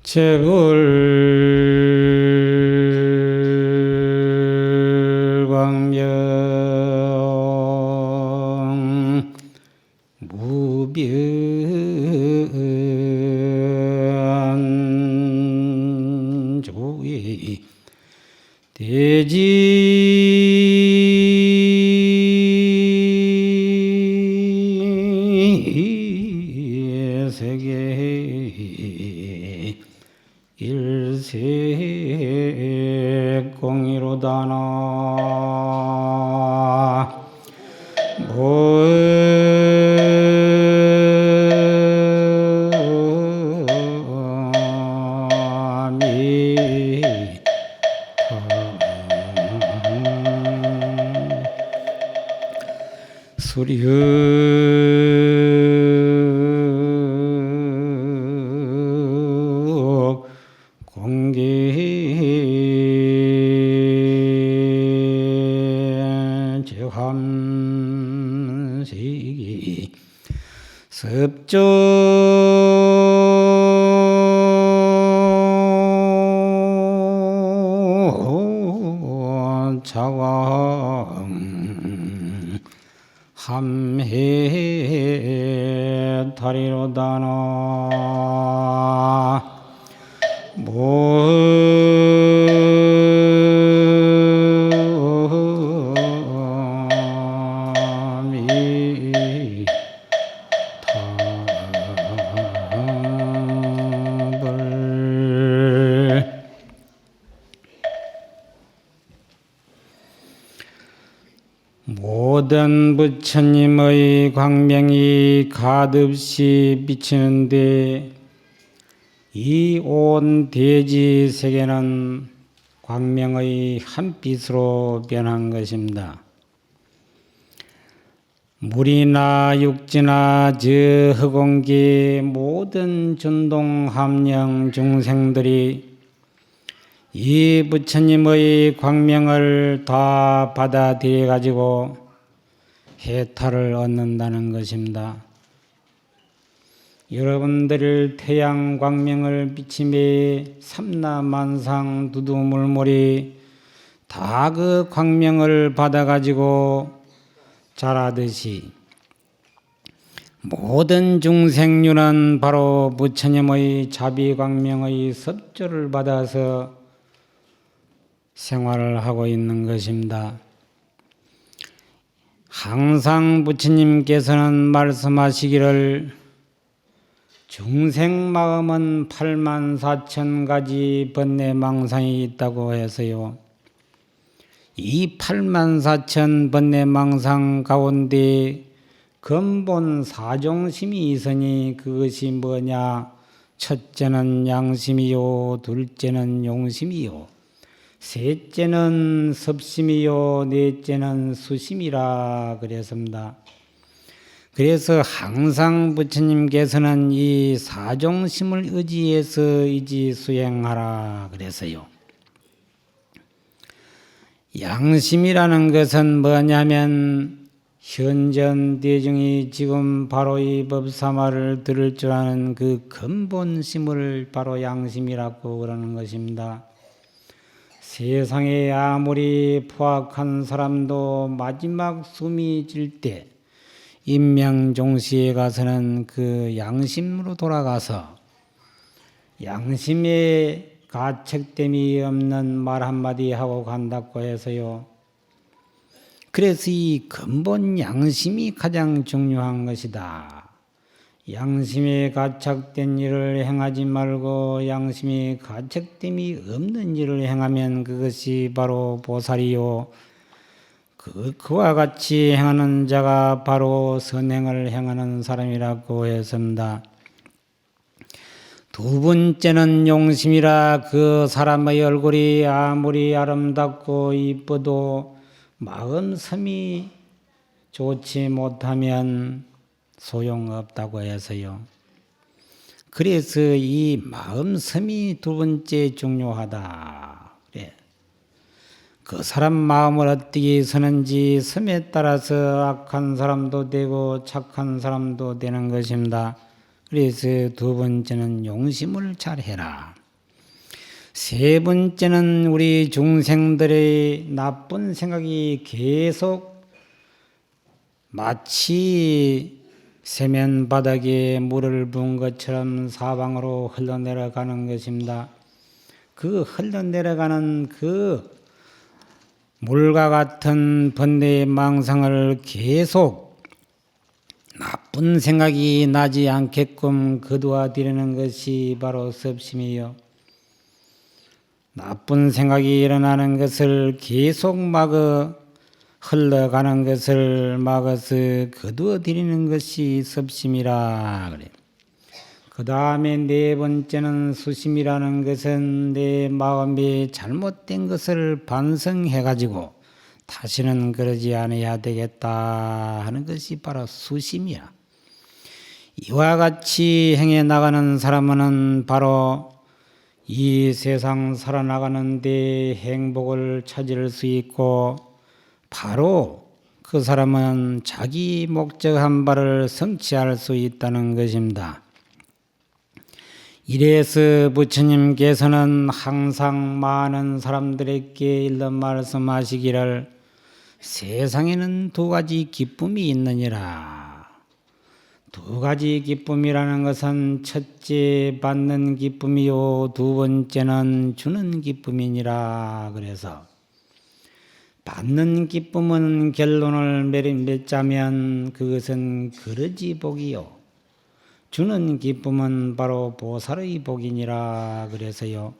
제불광명 무변조의 대지세계 일색공이로다나 수륙 공개 제함시기 습조 자왕 함해 다리로다나 모미 답을 모든 부처님의 광명이 가득시 비치는데 이 온 대지 세계는 광명의 한 빛으로 변한 것입니다. 물이나 육지나 저 허공기 모든 준동 함령 중생들이 이 부처님의 광명을 다 받아들여 가지고 해탈을 얻는다는 것입니다. 여러분들 태양 광명을 비침에 삼라만상 두두물물이 다 그 광명을 받아 가지고 자라듯이 모든 중생류는 바로 부처님의 자비광명의 섭조를 받아서 생활을 하고 있는 것입니다. 항상 부처님께서는 말씀하시기를 중생 마음은 84,000가지 번뇌망상이 있다고 해서요. 이 84,000 번뇌망상 가운데 근본 사종심이 있으니 그것이 뭐냐? 첫째는 양심이요, 둘째는 용심이요, 셋째는 섭심이요, 넷째는 수심이라 그랬습니다. 그래서 항상 부처님께서는 이 사종심을 의지해서 의지 수행하라 그래서요. 양심이라는 것은 뭐냐면 현전 대중이 지금 바로 이 법사마를 들을 줄 아는 그 근본심을 바로 양심이라고 그러는 것입니다. 세상에 아무리 포악한 사람도 마지막 숨이 질 때 인명종시에 가서는 그 양심으로 돌아가서 양심에 가책됨이 없는 말 한마디 하고 간다고 해서요. 그래서 이 근본 양심이 가장 중요한 것이다. 양심에 가책된 일을 행하지 말고 양심에 가책됨이 없는 일을 행하면 그것이 바로 보살이요. 그와 같이 행하는 자가 바로 선행을 행하는 사람이라고 했습니다. 두 번째는 용심이라 그 사람의 얼굴이 아무리 아름답고 이뻐도 마음섬이 좋지 못하면 소용없다고 해서요. 그래서 이 마음섬이 두 번째 중요하다. 그래. 그 사람 마음을 어떻게 서는지 섬에 따라서 악한 사람도 되고 착한 사람도 되는 것입니다. 그래서 두 번째는 용심을 잘 해라. 세 번째는 우리 중생들의 나쁜 생각이 계속 마치 세면 바닥에 물을 부은 것처럼 사방으로 흘러내려가는 것입니다. 그 흘러내려가는 그 물과 같은 번뇌의 망상을 계속 나쁜 생각이 나지 않게끔 거두어들이는 것이 바로 섭심이요. 나쁜 생각이 일어나는 것을 계속 흘러가는 것을 막아서 거두어들이는 것이 섭심이라 그래요. 그 다음에 네 번째는 수심이라는 것은 내 마음이 잘못된 것을 반성해가지고 다시는 그러지 않아야 되겠다 하는 것이 바로 수심이야. 이와 같이 행해 나가는 사람은 바로 이 세상 살아나가는 데 행복을 찾을 수 있고 바로 그 사람은 자기 목적한 바를 성취할 수 있다는 것입니다. 이래서 부처님께서는 항상 많은 사람들에게 일러 말씀하시기를 세상에는 두 가지 기쁨이 있느니라. 두 가지 기쁨이라는 것은 첫째 받는 기쁨이요 두 번째는 주는 기쁨이니라. 그래서 받는 기쁨은 결론을 맺자면 그것은 그러지 복이요. 주는 기쁨은 바로 보살의 복이니라. 그래서요.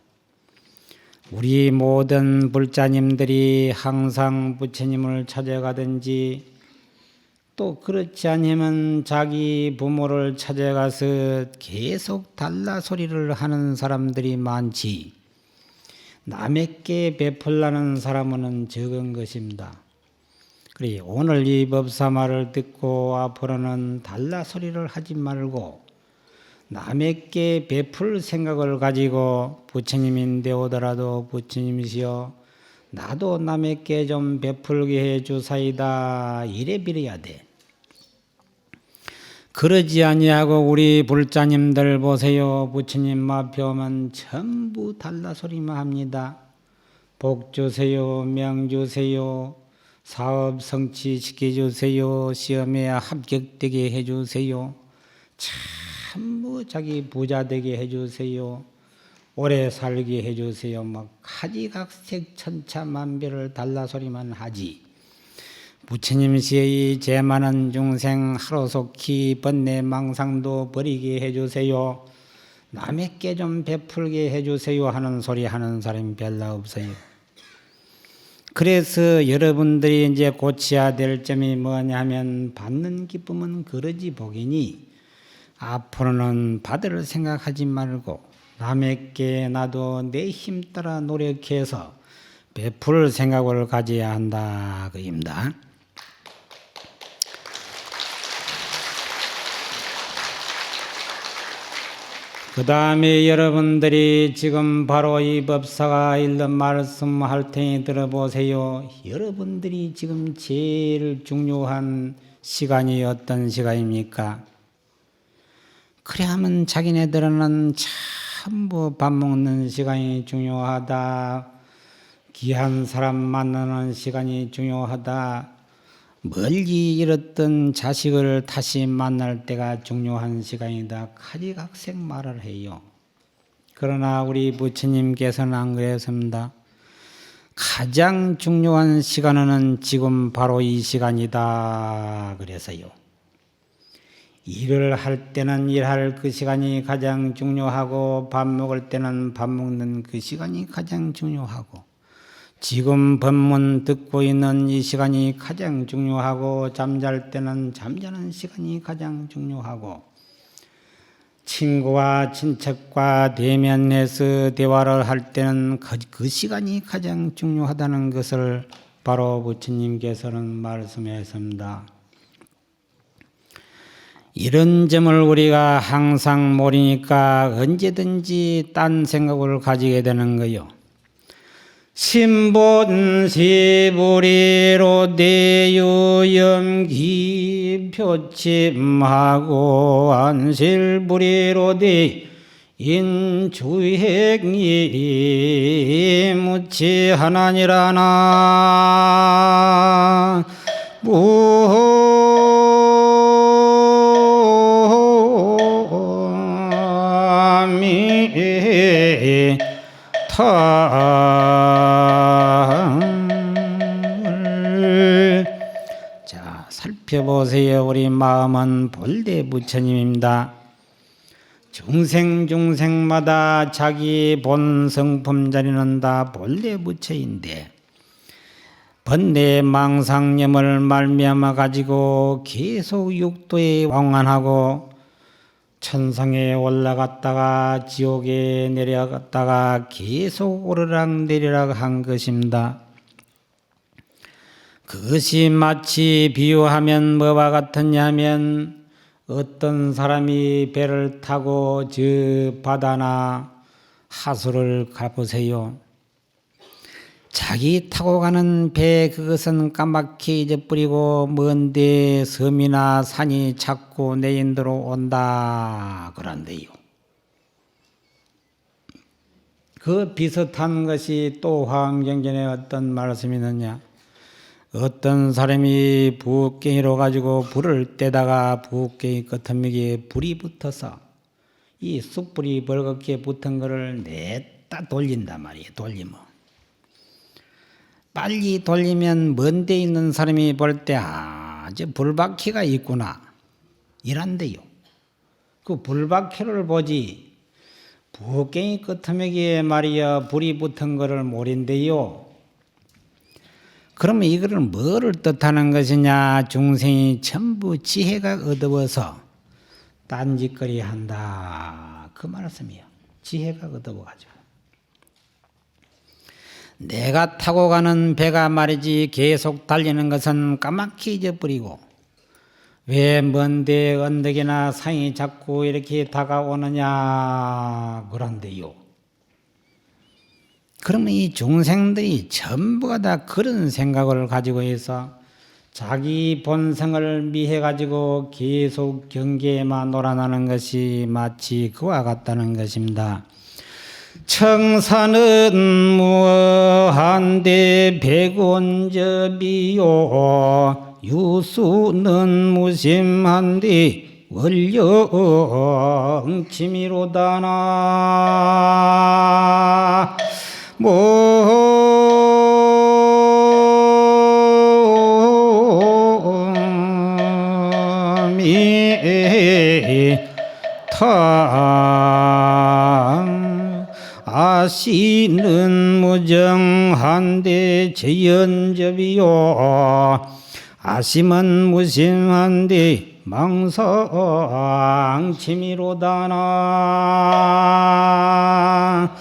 우리 모든 불자님들이 항상 부처님을 찾아가든지 또 그렇지 않으면 자기 부모를 찾아가서 계속 달라 소리를 하는 사람들이 많지 남에게 베풀라는 사람은 적은 것입니다. 그래 오늘 이 법사말을 듣고 앞으로는 달라 소리를 하지 말고 남에게 베풀 생각을 가지고 부처님인데 오더라도 부처님이시여 나도 남에게 좀 베풀게 해주사이다 이래 빌어야 돼. 그러지 아니하고 우리 불자님들 보세요. 부처님 앞에 오면 전부 달라 소리만 합니다. 복 주세요, 명 주세요, 사업 성취시켜 주세요, 시험에 합격되게 해주세요, 전부 자기 부자 되게 해주세요, 오래 살게 해주세요. 막 가지각색 천차만별을 달라 소리만 하지. 부처님 시의 죄 많은 중생 하루속히 번뇌 망상도 버리게 해주세요. 남에게 좀 베풀게 해주세요 하는 소리 하는 사람이 별로 없어요. 그래서 여러분들이 이제 고쳐야 될 점이 뭐냐면 받는 기쁨은 그러지 복이니 앞으로는 받을 생각하지 말고 남에게 나도 내 힘 따라 노력해서 베풀 생각을 가져야 한다 그입니다. 그 다음에 여러분들이 지금 바로 이 법사가 일러 말씀할 테니 들어보세요. 여러분들이 지금 제일 중요한 시간이 어떤 시간입니까? 그래 하면 자기네들은 전부 밥 먹는 시간이 중요하다. 귀한 사람 만나는 시간이 중요하다. 멀리 잃었던 자식을 다시 만날 때가 중요한 시간이다. 가지각색 말을 해요. 그러나 우리 부처님께서는 안 그랬습니다. 가장 중요한 시간은 지금 바로 이 시간이다. 그래서요. 일을 할 때는 일할 그 시간이 가장 중요하고 밥 먹을 때는 밥 먹는 그 시간이 가장 중요하고 지금 법문 듣고 있는 이 시간이 가장 중요하고 잠잘 때는 잠자는 시간이 가장 중요하고 친구와 친척과 대면해서 대화를 할 때는 그 시간이 가장 중요하다는 것을 바로 부처님께서는 말씀하셨습니다. 이런 점을 우리가 항상 모르니까 언제든지 딴 생각을 가지게 되는 거요. 신본시부리로 대유염기 표침하고 안실부리로 대 인주행이 무치하나니라나 무미 탕을 자 살펴보세요. 우리 마음은 볼대 부처님입니다. 중생마다 자기 본 성품 자리는 다 본래 부처인데 번뇌 망상념을 말미암아 가지고 계속 육도에 왕환하고 천상에 올라갔다가 지옥에 내려갔다가 계속 오르락내리락 한 것입니다. 그것이 마치 비유하면 뭐와 같으냐 하면 어떤 사람이 배를 타고 저 바다나 하수를 가보세요. 자기 타고 가는 배 그것은 까맣게 잊어버리고 먼데 섬이나 산이 자꾸 내 인도로 온다 그런데요. 그 비슷한 것이 또 화엄경전에 어떤 말씀이 있느냐. 어떤 사람이 부엌갱이로 가지고 불을 떼다가 부엌갱이 끄트미에 불이 붙어서 이 숯불이 벌겋게 붙은 거를 냈다 돌린단 말이에요. 돌리면 빨리 돌리면 먼 데 있는 사람이 볼 때 저 불바퀴가 있구나 이란데요. 그 불바퀴를 보지 부엌갱이 끄트미에 말이야 불이 붙은 거를 모른대요. 그러면 이거를 뭐를 뜻하는 것이냐. 중생이 전부 지혜가 어두워서 딴짓거리 한다 그 말씀이에요. 지혜가 어두워가지고 내가 타고 가는 배가 말이지 계속 달리는 것은 까맣게 잊어버리고 왜 먼데 언덕이나 산이 자꾸 이렇게 다가오느냐 그런데요. 그러면 이 중생들이 전부가 다 그런 생각을 가지고 있어 자기 본성을 미해 가지고 계속 경계에만 놀아나는 것이 마치 그와 같다는 것입니다. 청산은 무한대 백원접이요 유수는 무심한데 원령치미로다나 몸이 탕 아시는 무정한데 제연접이요 아심은 무심한데 망상치미로다나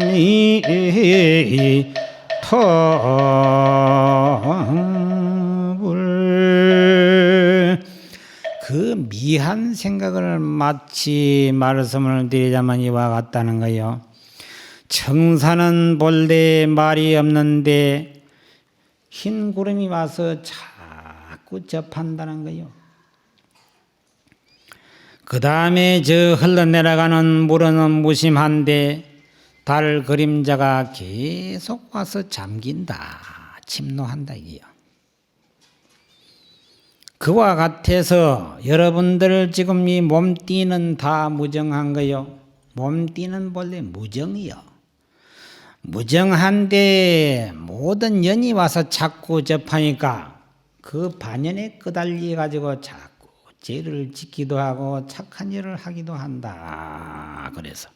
몸이 탑을 그 미한 생각을 마치 말씀을 드리자면 이와 같다는 거예요. 청산은 본래 말이 없는데 흰 구름이 와서 자꾸 접한다는 거예요. 그 다음에 저 흘러내려가는 물은 무심한데 달 그림자가 계속 와서 잠긴다, 침노한다 이게요. 그와 같아서 여러분들 지금 이 몸띠는 다 무정한 거요. 몸띠는 본래 무정이요. 무정한데 모든 연이 와서 자꾸 접하니까 그 반연에 끄달려 가지고 자꾸 죄를 짓기도 하고 착한 일을 하기도 한다. 그래서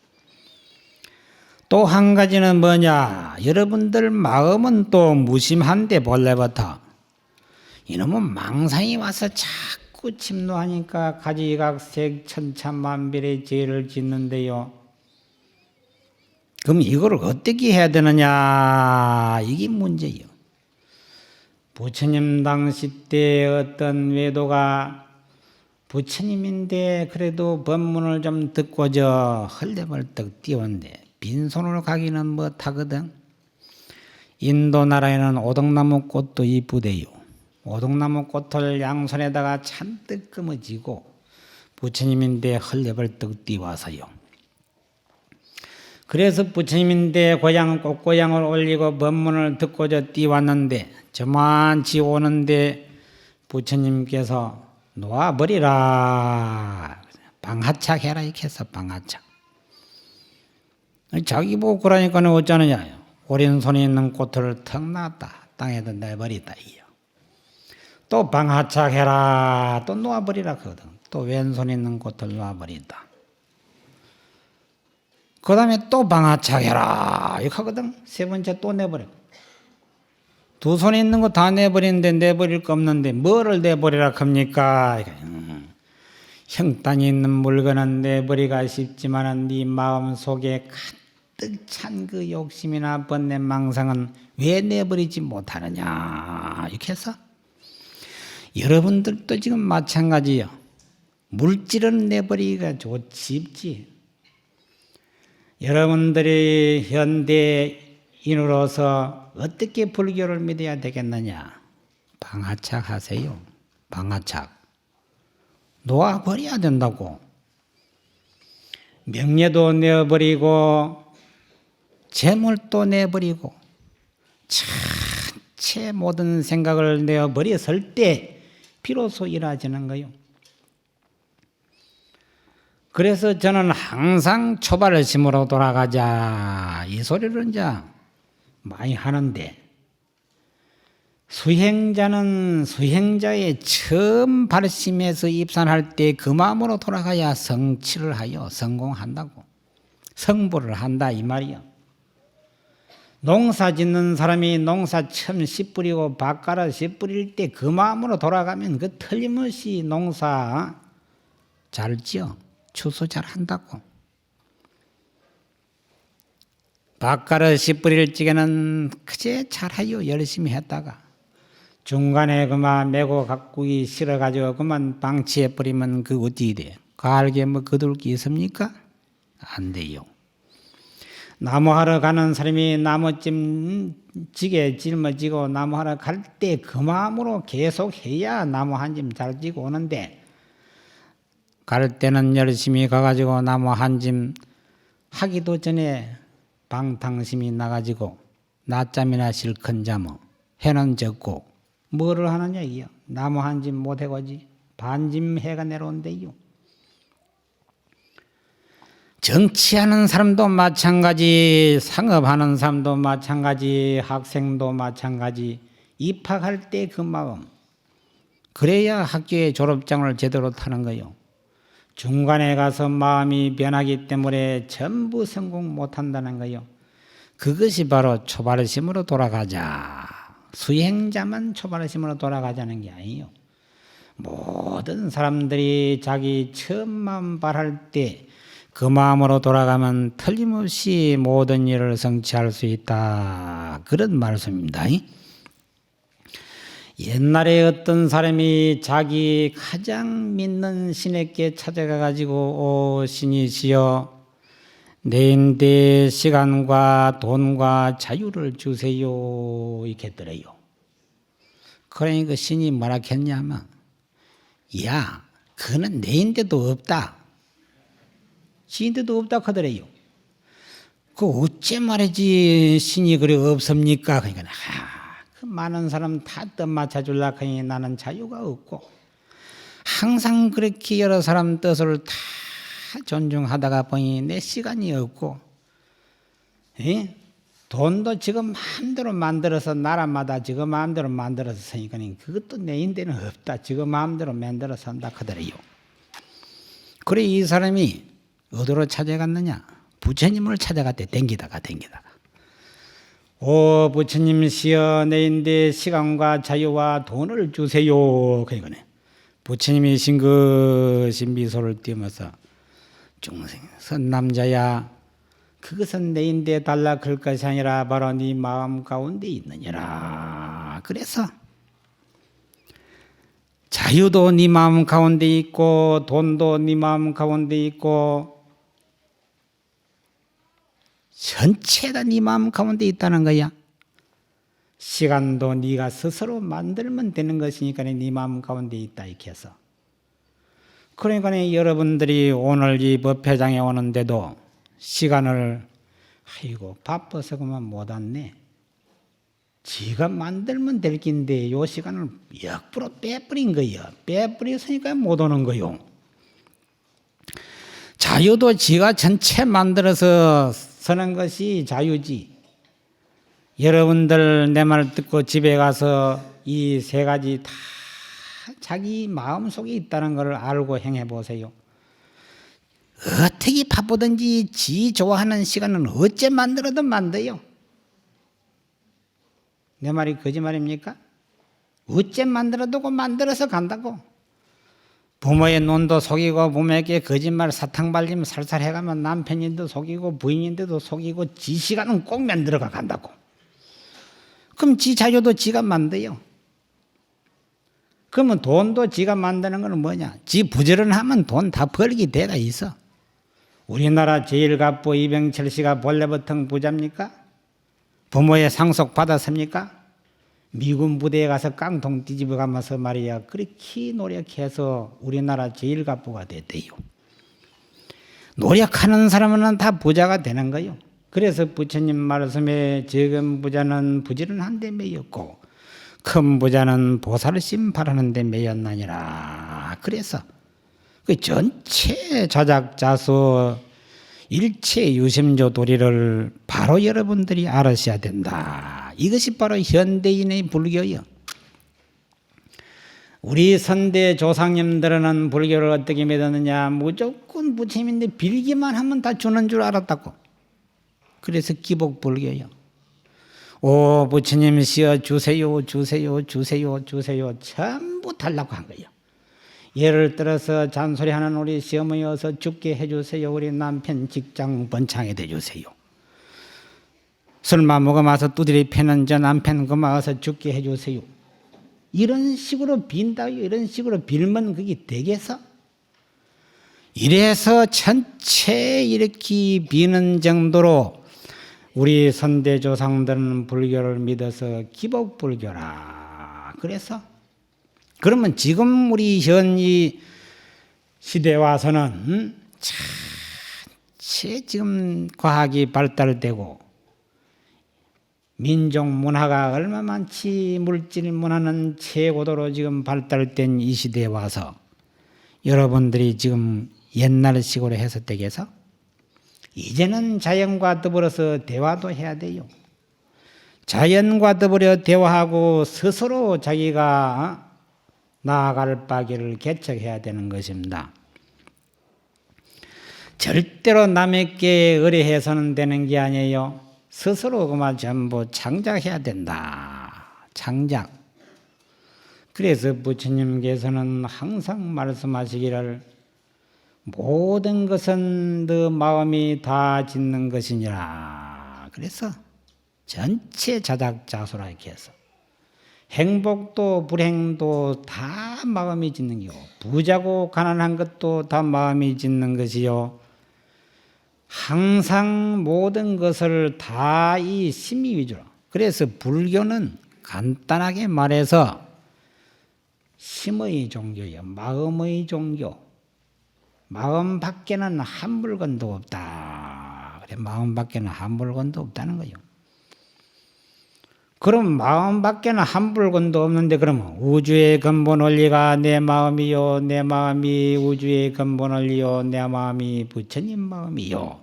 또 한 가지는 뭐냐. 여러분들 마음은 또 무심한데 본래부터 이놈은 망상이 와서 자꾸 침노하니까 가지각색 천차만별의 죄를 짓는데요. 그럼 이걸 어떻게 해야 되느냐. 이게 문제예요. 부처님 당시 때 어떤 외도가 부처님인데 그래도 법문을 좀 듣고 저 헐레벌떡 뛰었는데 빈손으로 가기는 못하거든. 인도 나라에는 오동나무 꽃도 이쁘대요. 오동나무 꽃을 양손에다가 잔뜩 거머쥐고 부처님인데 헐레벌떡 뛰어와서요. 그래서 부처님인데 꽃고향을 올리고 법문을 듣고자 뛰어왔는데 저만치 오는데 부처님께서 놓아버리라. 방하착해라 이렇게 해서 방하착. 자기 보고 그러니까 어쩌느냐. 오른손에 있는 꽃을 턱 놨다. 땅에다 내버리다. 또 방하착해라. 또 놓아버리라 거든. 또 왼손에 있는 꽃을 놓아버린다. 그 다음에 또 방하착해라. 이렇게 하거든. 세 번째 또 내버려. 두 손에 있는 거 다 내버리는데 내버릴 거 없는데 뭐를 내버리라 합니까? 형단이 있는 물건은 내버리가 쉽지만 네 마음속에 가득 찬 그 욕심이나 번뇌 망상은 왜 내버리지 못하느냐. 이렇게 해서 여러분들도 지금 마찬가지요. 물질은 내버리기가 쉽지. 여러분들이 현대인으로서 어떻게 불교를 믿어야 되겠느냐. 방하착 하세요. 방하착. 놓아버려야 된다고. 명예도 내버리고 재물도 내버리고 전체 모든 생각을 내어버렸을 때 비로소 이루어지는 거요. 그래서 저는 항상 초발심으로 돌아가자 이 소리를 이제 많이 하는데, 수행자는 수행자의 처음 발심에서 입산할 때 그 마음으로 돌아가야 성취를 하여 성공한다고. 성불을 한다 이 말이야. 농사 짓는 사람이 농사 처음 씨 뿌리고 밭갈아 씨 뿌릴 때 그 마음으로 돌아가면 그 틀림없이 농사 잘 지어 추수 잘 한다고. 밭갈아 씨 뿌릴 적에는 그제 잘하여 열심히 했다가 중간에 그만 메고 가꾸기 싫어가지고 그만 방치해 버리면 그 어디 돼? 갈게 뭐 거둘 게 있습니까? 안 돼요. 나무하러 가는 사람이 나무찜지게 짊어지고 나무하러 갈 때 그 마음으로 계속 해야 나무 한 짐 잘 지고 오는데, 갈 때는 열심히 가가지고 나무 한 짐 하기도 전에 방탕심이 나가지고 낮잠이나 실컷 자며 해는 적고 뭐를 하느냐 이요. 나무 한 짐 못 해가지 반짐 해가 내려온대요. 정치하는 사람도 마찬가지, 상업하는 사람도 마찬가지, 학생도 마찬가지. 입학할 때 그 마음, 그래야 학교에 졸업장을 제대로 타는 거요. 중간에 가서 마음이 변하기 때문에 전부 성공 못한다는 거요. 그것이 바로 초발심으로 돌아가자. 수행자만 초발심으로 돌아가자는 게 아니에요. 모든 사람들이 자기 처음 마음 발할 때 그 마음으로 돌아가면 틀림없이 모든 일을 성취할 수 있다. 그런 말씀입니다. 옛날에 어떤 사람이 자기 가장 믿는 신에게 찾아가 가지고 신이시여 내인대 시간과 돈과 자유를 주세요 이렇게 했더래요. 그러니 그 신이 뭐라 했냐면, 야 그는 내인데도 없다. 신인데도 없다 하더래요. 그 어째 말이지 신이 그래 없습니까? 그러니까 그 많은 사람 다 뜻 맞춰주려고 하니 나는 자유가 없고, 항상 그렇게 여러 사람 뜻을 다 존중하다가 보니 내 시간이 없고, 돈도 지금 마음대로 만들어서 나라마다 지금 마음대로 만들어서 쓰니까 그것도 내 인데는 없다. 지금 마음대로 만들어 산다 하더래요. 그래 이 사람이 어디로 찾아갔느냐? 부처님을 찾아갔대. 댕기다가 오 부처님이시여 내인데 시간과 자유와 돈을 주세요. 그러니까 부처님이신 것이 미소를 띄우면서, 중생 선남자야 그것은 내인데 달라 그럴 것이 아니라 바로 네 마음 가운데 있느니라. 그래서 자유도 네 마음 가운데 있고 돈도 네 마음 가운데 있고 전체 다 네 마음 가운데 있다는 거야. 시간도 네가 스스로 만들면 되는 것이니까 네 마음 가운데 있다 이렇게 해서. 그러니까 여러분들이 오늘 이 법회장에 오는데도 시간을 아이고 바빠서 그만 못 왔네. 지가 만들면 될 긴데 요 시간을 역부로 빼버린 거예요. 빼버렸으니까 못 오는 거요. 자유도 지가 전체 만들어서 서는 것이 자유지. 여러분들 내 말 듣고 집에 가서 이 세 가지 다 자기 마음속에 있다는 걸 알고 행해 보세요. 어떻게 바쁘든지 지 좋아하는 시간은 어째 만들어도 만들어요. 내 말이 거짓말입니까? 어째 만들어도 만들어서 간다고. 부모의 눈도 속이고 부모에게 거짓말 사탕 발리면 살살 해가면 남편인도 속이고 부인인데도 속이고 지 시간은 꼭 만들어가 간다고. 그럼 지 자유도 지가 만들어요. 그러면 돈도 지가 만드는 건 뭐냐? 지 부지런하면 돈 다 벌기 대가 있어. 우리나라 제1갑부 이병철 씨가 본래부터 부자입니까? 부모의 상속 받았습니까? 미군 부대에 가서 깡통 뒤집어 가면서 말이야 그렇게 노력해서 우리나라 제1갑부가 됐대요. 노력하는 사람은 다 부자가 되는 거요. 그래서 부처님 말씀에 적은 부자는 부지런한 데 매였고 큰 부자는 보살심 바라는 데 매였나니라. 그래서 그 전체 자작자수 일체 유심조 도리를 바로 여러분들이 알으셔야 된다. 이것이 바로 현대인의 불교요. 우리 선대 조상님들은 불교를 어떻게 믿었느냐? 무조건 부처님인데 빌기만 하면 다 주는 줄 알았다고. 그래서 기복불교요. 오 부처님 시어 주세요 주세요 주세요 주세요 전부 달라고 한 거예요. 예를 들어서 잔소리하는 우리 시어머니 어서 죽게 해주세요. 우리 남편 직장 번창해 대주세요. 술만 먹어마서 두드리 패는 저 남편 그만 어서 죽게 해주세요. 이런 식으로 빈다요. 이런 식으로 빌면 그게 되겠어? 이래서 전체 이렇게 비는 정도로 우리 선대조상들은 불교를 믿어서 기복불교라. 그래서 그러면 지금 우리 현 이 시대에 와서는 전체 지금 과학이 발달되고 민족 문화가 얼마 많지 물질 문화는 최고도로 지금 발달된 이 시대에 와서 여러분들이 지금 옛날식으로 해서 되겠어? 이제는 자연과 더불어서 대화도 해야 돼요. 자연과 더불어 대화하고 스스로 자기가 나아갈 바기를 개척해야 되는 것입니다. 절대로 남에게 의뢰해서는 되는 게 아니에요. 스스로 그만 전부 창작해야 된다. 창작. 그래서 부처님께서는 항상 말씀하시기를 모든 것은 너 마음이 다 짓는 것이니라. 그래서 전체 자작자수라 이렇게 해서 행복도 불행도 다 마음이 짓는 거요. 부자고 가난한 것도 다 마음이 짓는 것이요. 항상 모든 것을 다 이 심의 위주로. 그래서 불교는 간단하게 말해서 심의 종교예요. 마음의 종교. 마음 밖에는 한 물건도 없다. 그래, 마음 밖에는 한 물건도 없다는 거예요. 그럼 마음 밖에는 한 물건도 없는데 그러면 우주의 근본 원리가 내 마음이요. 내 마음이 우주의 근본 원리요. 내 마음이 부처님 마음이요.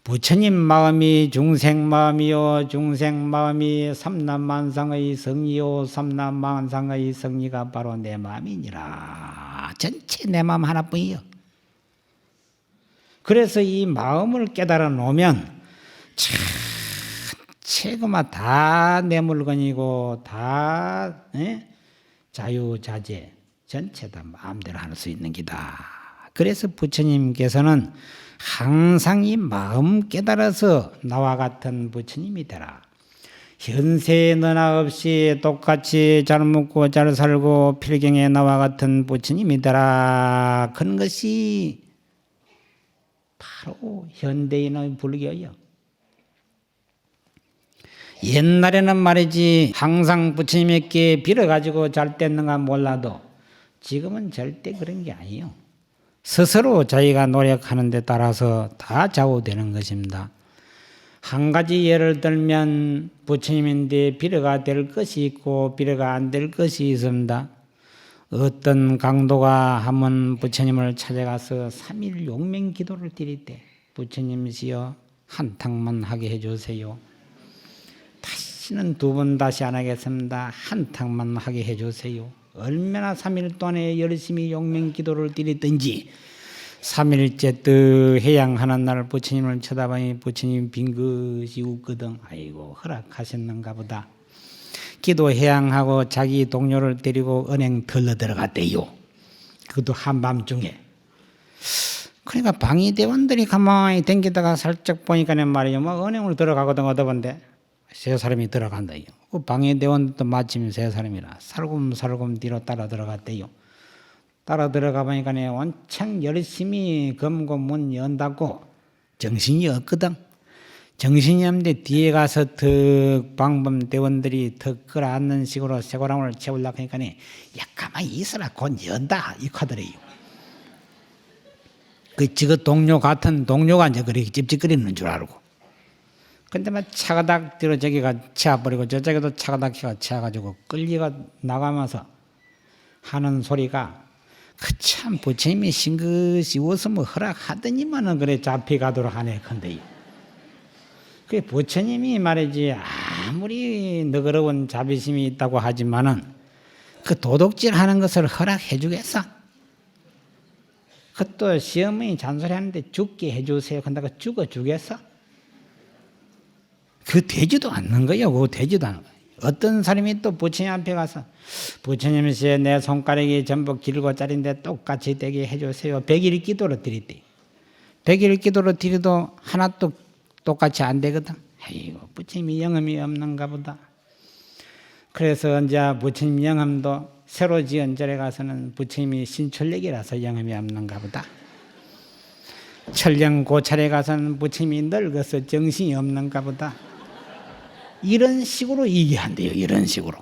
부처님 마음이 중생 마음이요. 중생 마음이 삼남만상의 성이요. 삼남만상의 성이가 바로 내 마음이니라. 전체 내 마음 하나뿐이요. 그래서 이 마음을 깨달아 놓으면 최고마 다 내 물건이고 다 자유자재 전체 다 마음대로 할 수 있는 기다. 그래서 부처님께서는 항상 이 마음 깨달아서 나와 같은 부처님이 되라. 현세에 너나 없이 똑같이 잘 먹고 잘 살고 필경에 나와 같은 부처님이 되라. 그런 것이 바로 현대인의 불교요. 옛날에는 말이지 항상 부처님께 빌어가지고 잘 됐는가 몰라도 지금은 절대 그런 게 아니에요. 스스로 자기가 노력하는 데 따라서 다 좌우되는 것입니다. 한 가지 예를 들면 부처님인데 빌어가 될 것이 있고 빌어가 안 될 것이 있습니다. 어떤 강도가 한번 부처님을 찾아가서 3일 용맹 기도를 드릴 때 부처님이시여 한탕만 하게 해주세요. 다시는 2번 다시 안 하겠습니다. 한탕만 하게 해주세요. 얼마나 3일 동안에 열심히 용맹 기도를 드리든지 3일째 뜨 해양하는 날 부처님을 쳐다보니 부처님 빙긋이 웃거든. 아이고 허락하셨는가 보다. 기도 해양하고 자기 동료를 데리고 은행 들러 들어갔대요. 그것도 한밤중에. 그러니까 방위대원들이 가만히 댕기다가 살짝 보니까는 말이에요. 뭐 은행으로 들어가거든 어떠본데 세 사람이 들어간다요. 그 방위대원도 마침 세 사람이라 살금살금 뒤로 따라 들어갔대요. 따라 들어가 보니까 원창 열심히 검고 문 연다고 정신이 없거든. 정신이 없는데 뒤에 가서 턱 방범대원들이 턱 끌어안는 식으로 쇠고랑을 채우려고 하니까 야 가만히 있어라 곧 연다 이 카더래요. 그 지금 동료 같은 동료가 이제 그렇게 찝찝거리는 줄 알고. 근데 막 차가닥 뒤로 저기가 치아버리고 저쪽에도 차가닥 해가 치아가지고 끌리가 나가면서 하는 소리가 그 참 부처님이 싱긋이 웃으면 허락하더니만은 그래 잡혀가도록 하네 건데요. 그 부처님이 말이지 아무리 너그러운 자비심이 있다고 하지만은 그 도둑질 하는 것을 허락해 주겠어? 그것도 시어머니 잔소리하는데 죽게 해주세요. 근데 그 죽어 주겠어? 그 되지도 않는 거예요. 그거 되지도 않는 거예요. 어떤 사람이 또 부처님 앞에 가서 부처님이시여 내 손가락이 전부 길고 짜린데 똑같이 되게 해주세요. 100일 기도로 드리대. 100일 기도로 드려도 하나도 똑같이 안 되거든. 아이고 부처님이 영험이 없는가 보다. 그래서 이제 부처님 영험도 새로 지은 절에 가서는 부처님이 신철력이라서 영험이 없는가 보다. 천령 고찰에 가서는 부처님이 늙어서 정신이 없는가 보다. 이런 식으로 얘기한대요. 이런 식으로.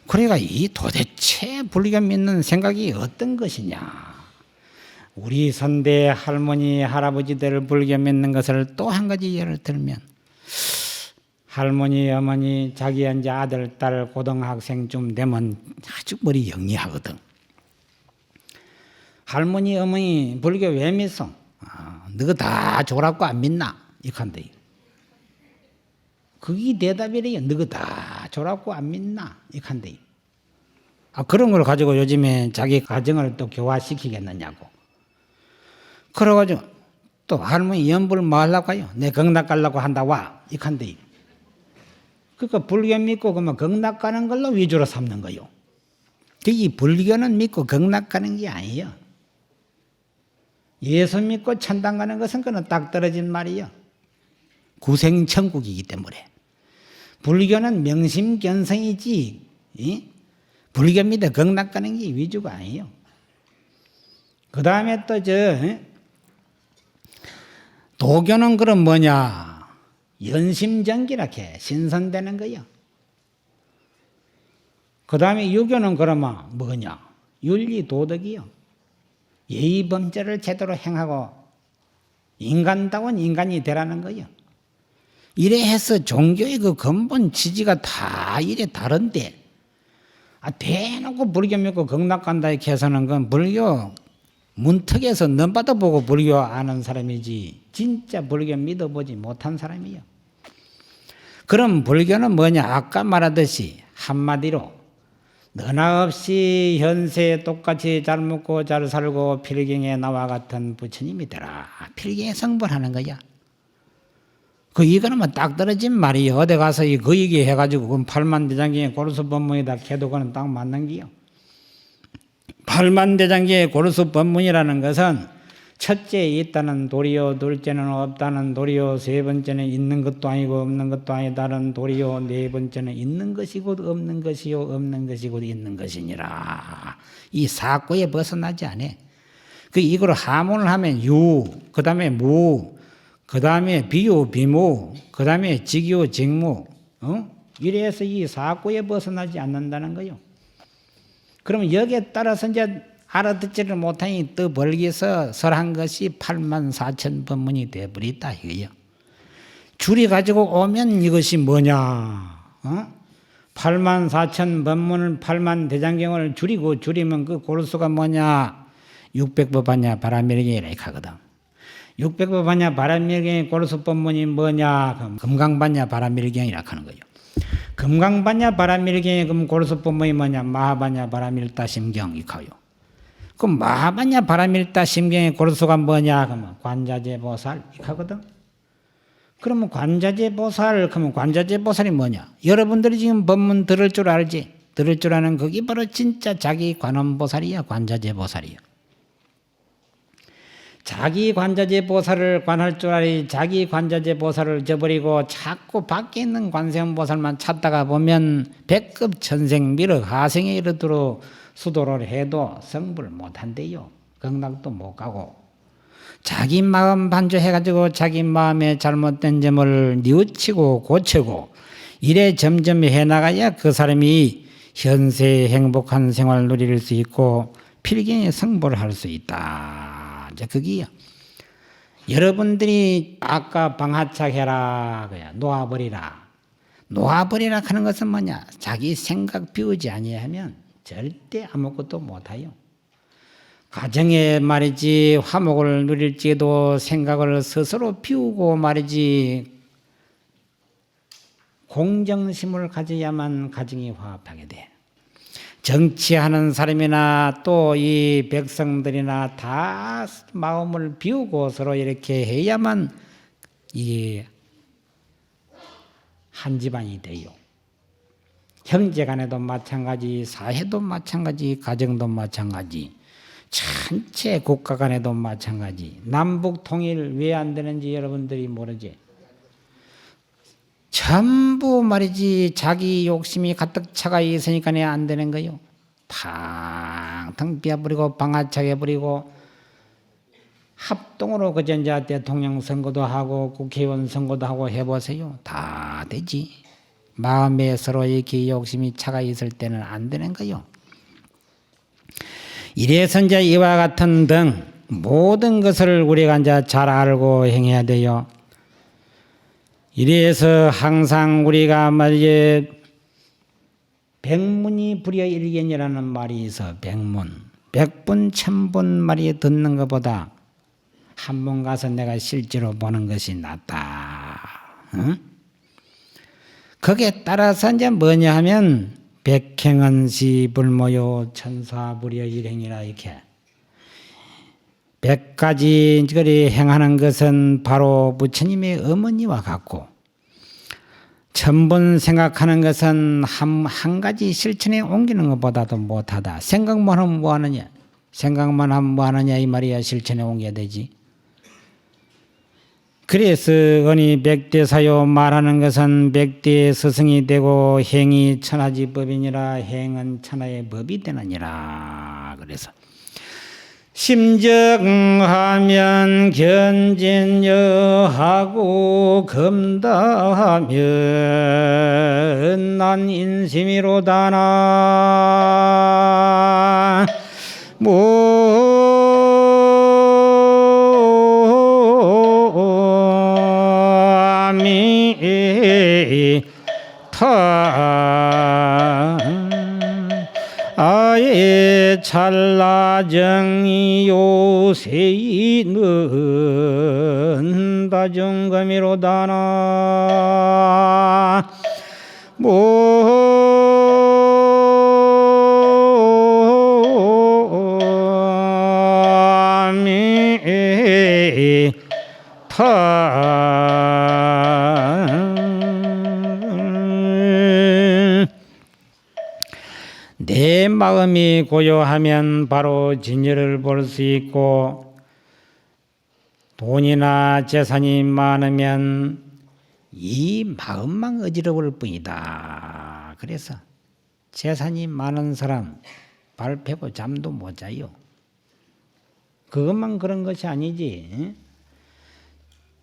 그러니까 이 도대체 불교 믿는 생각이 어떤 것이냐. 우리 선대 할머니 할아버지들 불교 믿는 것을 또 한 가지 예를 들면 할머니 어머니 자기 이제 아들 딸 고등학생쯤 되면 아주 머리 영리하거든. 할머니 어머니 불교 왜 믿어? 너가 다 졸았고 안 믿나? 이칸데 그게 대답이래요. 너가 다 졸았고 안 믿나? 이칸데 그런 걸 가지고 요즘에 자기 가정을 또 교화시키겠느냐고. 그래가지고 또 할머니 연불 뭐 하려고 해요? 내 극락 가려고 한다 와. 이칸데 그러니까 불교 믿고 그러면 극락 가는 걸로 위주로 삼는 거요. 이 불교는 믿고 극락 가는 게 아니에요. 예수 믿고 천당 가는 것은 그는 딱 떨어진 말이에요. 구생천국이기 때문에. 불교는 명심견성이지 불교 믿어 극락 가는 게 위주가 아니에요. 그 다음에 또 도교는 그럼 뭐냐? 연심정기라게 신선되는 거예요. 그 다음에 유교는 그러면 뭐냐? 윤리도덕이요. 예의범죄를 제대로 행하고 인간다운 인간이 되라는 거예요. 이래 해서 종교의 그 근본 취지가 다 이래 다른데 대놓고 불교 믿고 극락 간다 이렇게 해서는 그건 불교 문턱에서 넘받아보고 불교 아는 사람이지 진짜 불교 믿어보지 못한 사람이에요. 그럼 불교는 뭐냐? 아까 말하듯이 한마디로 너나 없이 현세에 똑같이 잘 먹고 잘 살고 필경에 나와 같은 부처님이 되라. 필경에 성불하는 거야. 이거는 뭐 딱 떨어진 말이에요. 어디 가서 그 얘기 해가지고 그건 팔만대장경의 고르수법문이다 해도 그건 딱 맞는 게요. 팔만대장경의 고르수법문이라는 것은 첫째 있다는 도리요, 둘째는 없다는 도리요, 세 번째는 있는 것도 아니고 없는 것도 아니다는 도리요, 네 번째는 있는 것이 곧 없는 것이요, 없는 것이 곧 있는 것이니라. 이 사고에 벗어나지 않아. 이걸 하문을 하면 유, 그 다음에 무, 그 다음에 비유, 비무, 그 다음에 직유, 직무, 이래서 이 사고에 벗어나지 않는다는 거요. 그러면 여기에 따라서 이제 알아듣지를 못하니 또 벌기서 설한 것이 84,000법문이 되어버렸다 이거요. 줄이 가지고 오면 이것이 뭐냐? 84,000법문을 8만대장경을 줄이면 그 고르수가 뭐냐? 600법 아냐 바라밀경이라 하거든. 600법 아냐 바라밀경의 고르수법문이 뭐냐? 금강반야 바라밀경이라 하는 거예요. 금강반야 바라밀경의 그럼 고르수법문이 뭐냐? 마하반야 바라밀다심경 이거요. 그럼 마하반야 바라밀다심경의 고르수가 뭐냐? 그러면 관자재보살 이거거든. 그러면 관자재보살, 그러면 관자재보살이 뭐냐? 여러분들이 지금 법문 들을 줄 알지? 들을 줄 아는 그게 바로 진짜 자기 관원보살이야, 관자재보살이야. 자기 관자재보살을 관할 줄 알이 자기 관자재보살을 저버리고 자꾸 밖에 있는 관세음보살만 찾다가 보면 백급 천생 미륵 하생에 이르도록 수도를 해도 성불 못한대요. 극락도 못 가고. 자기 마음 반조해가지고 자기 마음의 잘못된 점을 뉘우치고 고치고 이래 점점 해나가야 그 사람이 현세의 행복한 생활을 누릴 수 있고 필경에 성불을 할 수 있다. 이제 그게요. 여러분들이 아까 방하착해라, 놓아버리라. 놓아버리라 하는 것은 뭐냐? 자기 생각 비우지 아니하면 절대 아무것도 못해요. 가정에 말이지 화목을 누릴지도 생각을 스스로 비우고 말이지 공정심을 가져야만 가정이 화합하게 돼. 정치하는 사람이나 또 이 백성들이나 다 마음을 비우고 서로 이렇게 해야만 이게 한 집안이 돼요. 형제간에도 마찬가지, 사회도 마찬가지, 가정도 마찬가지, 전체 국가 간에도 마찬가지. 남북 통일 왜 안 되는지 여러분들이 모르지? 전부 말이지 자기 욕심이 가득 차가 있으니까 안 되는 거요. 팡탕 비워버리고 방아차게 버리고 합동으로 그저 이제 대통령 선거도 하고 국회의원 선거도 하고 해보세요. 다 되지. 마음에 서로 이렇게 욕심이 차가 있을 때는 안 되는 거요. 이래서 이제 이와 같은 등 모든 것을 우리가 이제 잘 알고 행해야 돼요. 이래서 항상 우리가 말이지 백문이 불여일견이라는 말이 있어. 백문, 백분 천분 말이 듣는 것보다 한 번 가서 내가 실제로 보는 것이 낫다. 응? 거기에 따라서 이제 뭐냐 하면 백행은시 불모요 천사불여일행이라 이렇게 100가지 거리 행하는 것은 바로 부처님의 어머니와 같고 천분 생각하는 것은 한 가지 실천에 옮기는 것보다도 못하다. 생각만 하면 뭐하느냐? 생각만 하면 뭐하느냐 이 말이야. 실천에 옮겨야 되지. 그래서 어니 백대사요 말하는 것은 백대의 스승이 되고 행이 천하지법이니라. 행은 천하의 법이 되느니라. 그래서 심정하면 견진여하고 검다하면 난 인심이로다나 아예 찰나정이 요새이는 다정감이로다나 내 마음이 고요하면 바로 진열을 볼 수 있고 돈이나 재산이 많으면 이 마음만 어지러울 뿐이다. 그래서 재산이 많은 사람 발표고 잠도 못 자요. 그것만 그런 것이 아니지.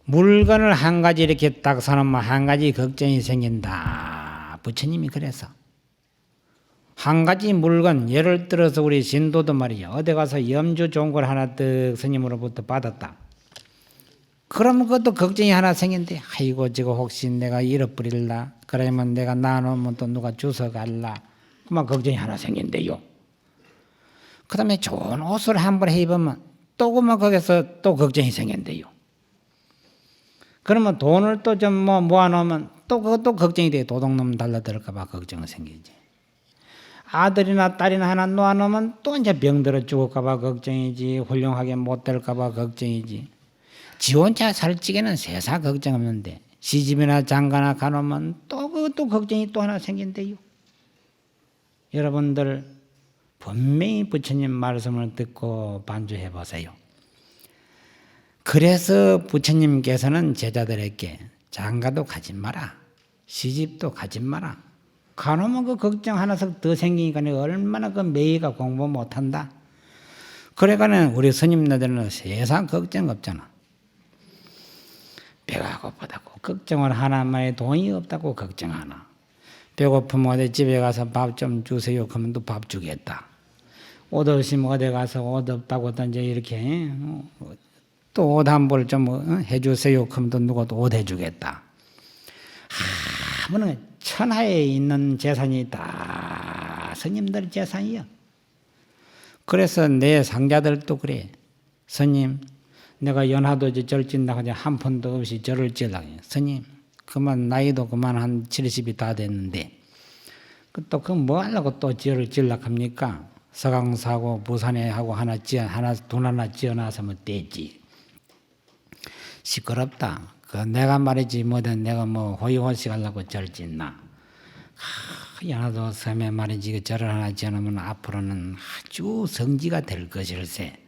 물건을 한 가지 이렇게 딱 사놓으면 한 가지 걱정이 생긴다. 부처님이 그래서 한 가지 물건, 예를 들어서 우리 신도도 말이야, 어디 가서 염주 좋은 걸 하나 떡 스님으로부터 받았다. 그러면 그것도 걱정이 하나 생긴대. 아이고 저거 혹시 내가 잃어버릴라, 그러면 내가 나누면 또 누가 주워갈라, 그만 걱정이 하나 생긴대요. 그 다음에 좋은 옷을 한번 입으면 또 그만 거기서 또 걱정이 생긴대요. 그러면 돈을 또 좀 모아놓으면 또 그것도 걱정이 돼. 도둑놈 달라들을까봐 걱정이 생기지. 아들이나 딸이나 하나 놓아놓으면 또 이제 병들어 죽을까봐 걱정이지, 훌륭하게 못 될까봐 걱정이지. 지 혼자 살 적에는 세상 걱정 없는데 시집이나 장가나 가놓으면 또 그것도 걱정이 또 하나 생긴대요. 여러분들 분명히 부처님 말씀을 듣고 반주해 보세요. 그래서 부처님께서는 제자들에게 장가도 가지 마라, 시집도 가지 마라. 가놓으면 그 걱정 하나씩 더 생기니까 얼마나 그 매이가 공부 못한다. 그래가는 우리 스님네들은 세상 걱정 없잖아. 배가 고프다고 걱정을 하나만에 돈이 없다고 걱정하나. 배고프면 어디 집에 가서 밥 좀 주세요. 그러면 또 밥 주겠다. 옷 없으면 어디 가서 옷 없다고 또 이제 이렇게 또 옷 한 벌 좀 해주세요. 그러면 또 누가 또 옷 해주겠다. 아무나 천하에 있는 재산이 다 스님들 재산이요. 그래서 내 상자들도 그래. 스님, 내가 연하도 절진다 하자 한 푼도 없이 절을 지으려고 해요. 스님, 그만 나이도 그만 한 70이 다 됐는데 또 그 뭐 하려고 또 절을 지으려고 합니까? 서강사하고 부산에 하고 돈 하나 지어놔서면 되지. 시끄럽다. 그 내가 말이지 뭐든 내가 뭐 호의호식 하려고 절 짓나. 연하도 섬에 말이지 그 절을 하나 지어놓으면 앞으로는 아주 성지가 될 것일세.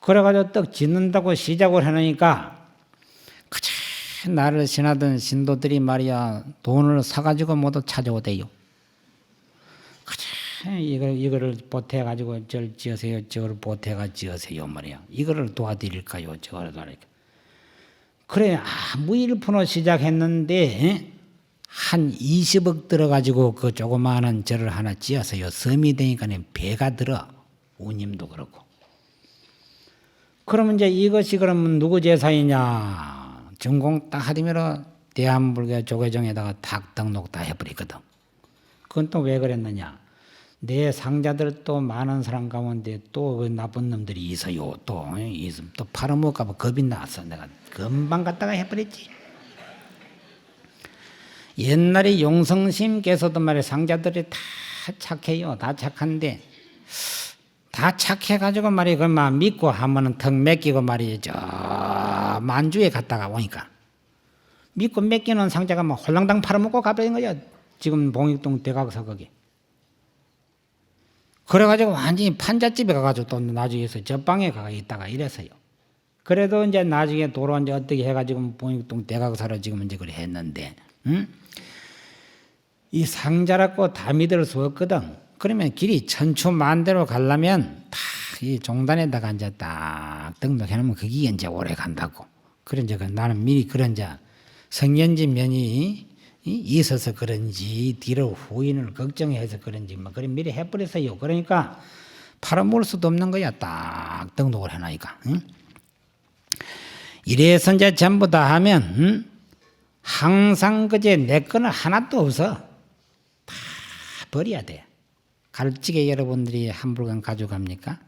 그래가지고 떡 짓는다고 시작을 해놓으니까 그저 나를 신하던 신도들이 말이야 돈을 사가지고 모두 찾아오대요. 그저 이거를 보태가지고 절 지으세요. 저걸 보태가 지으세요 말이야. 이거를 도와드릴까요? 저걸 도와드릴까요? 그래 아무 일푼으로 시작했는데 한 20억 들어가지고 그 조그마한 절을 하나 지어서요. 섬이 되니까 배가 들어. 우님도 그렇고. 그러면 이제 이것이 그러면 누구 재산이냐? 전공 딱 하디면 대한불교 조계종에다가 탁 등록 다 해버리거든. 그건 또 왜 그랬느냐? 내 상자들 또 많은 사람 가운데 또 그 나쁜 놈들이 있어요. 또 팔아먹을까봐 겁이 나서 내가 금방 갖다가 해버렸지. 옛날에 용성심께서도 말이야 상자들이 다 착해요. 다 착한데 다 착해가지고 말이야 그만 믿고 하면은 턱 맡기고 말이야 저 만주에 갔다가 오니까 믿고 맡기는 상자가 막 홀랑당 팔아먹고 가버린 거야. 지금 봉익동 대각서 거기. 그래가지고 완전히 판잣집에 가가지고 또 나중에서 저방에 가가 있다가 이랬어요. 그래도 이제 나중에 도로 이제 어떻게 해가지고 봉익동 대각사로 지금 이제 그래 했는데, 이 상자라고 다 믿을 수 없거든. 그러면 길이 천추만대로 가려면 다 이 종단에다가 이제 딱 등록해놓으면 그게 이제 오래 간다고. 그래 이제 나는 미리 그런 이제 성견지 면이 있어서 그런지 뒤로 후인을 걱정해서 그런지 뭐 그래 미리 해버렸어요. 그러니까 팔아먹을 수도 없는 거야. 딱 등록을 해놔니까. 이래서 이제 전부 다 하면 항상 그제 내 거는 하나도 없어. 다 버려야 돼. 갈찌게 여러분들이 한 불간 가져갑니까?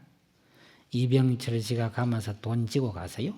이병철 씨가 가면서 돈 지고 가세요?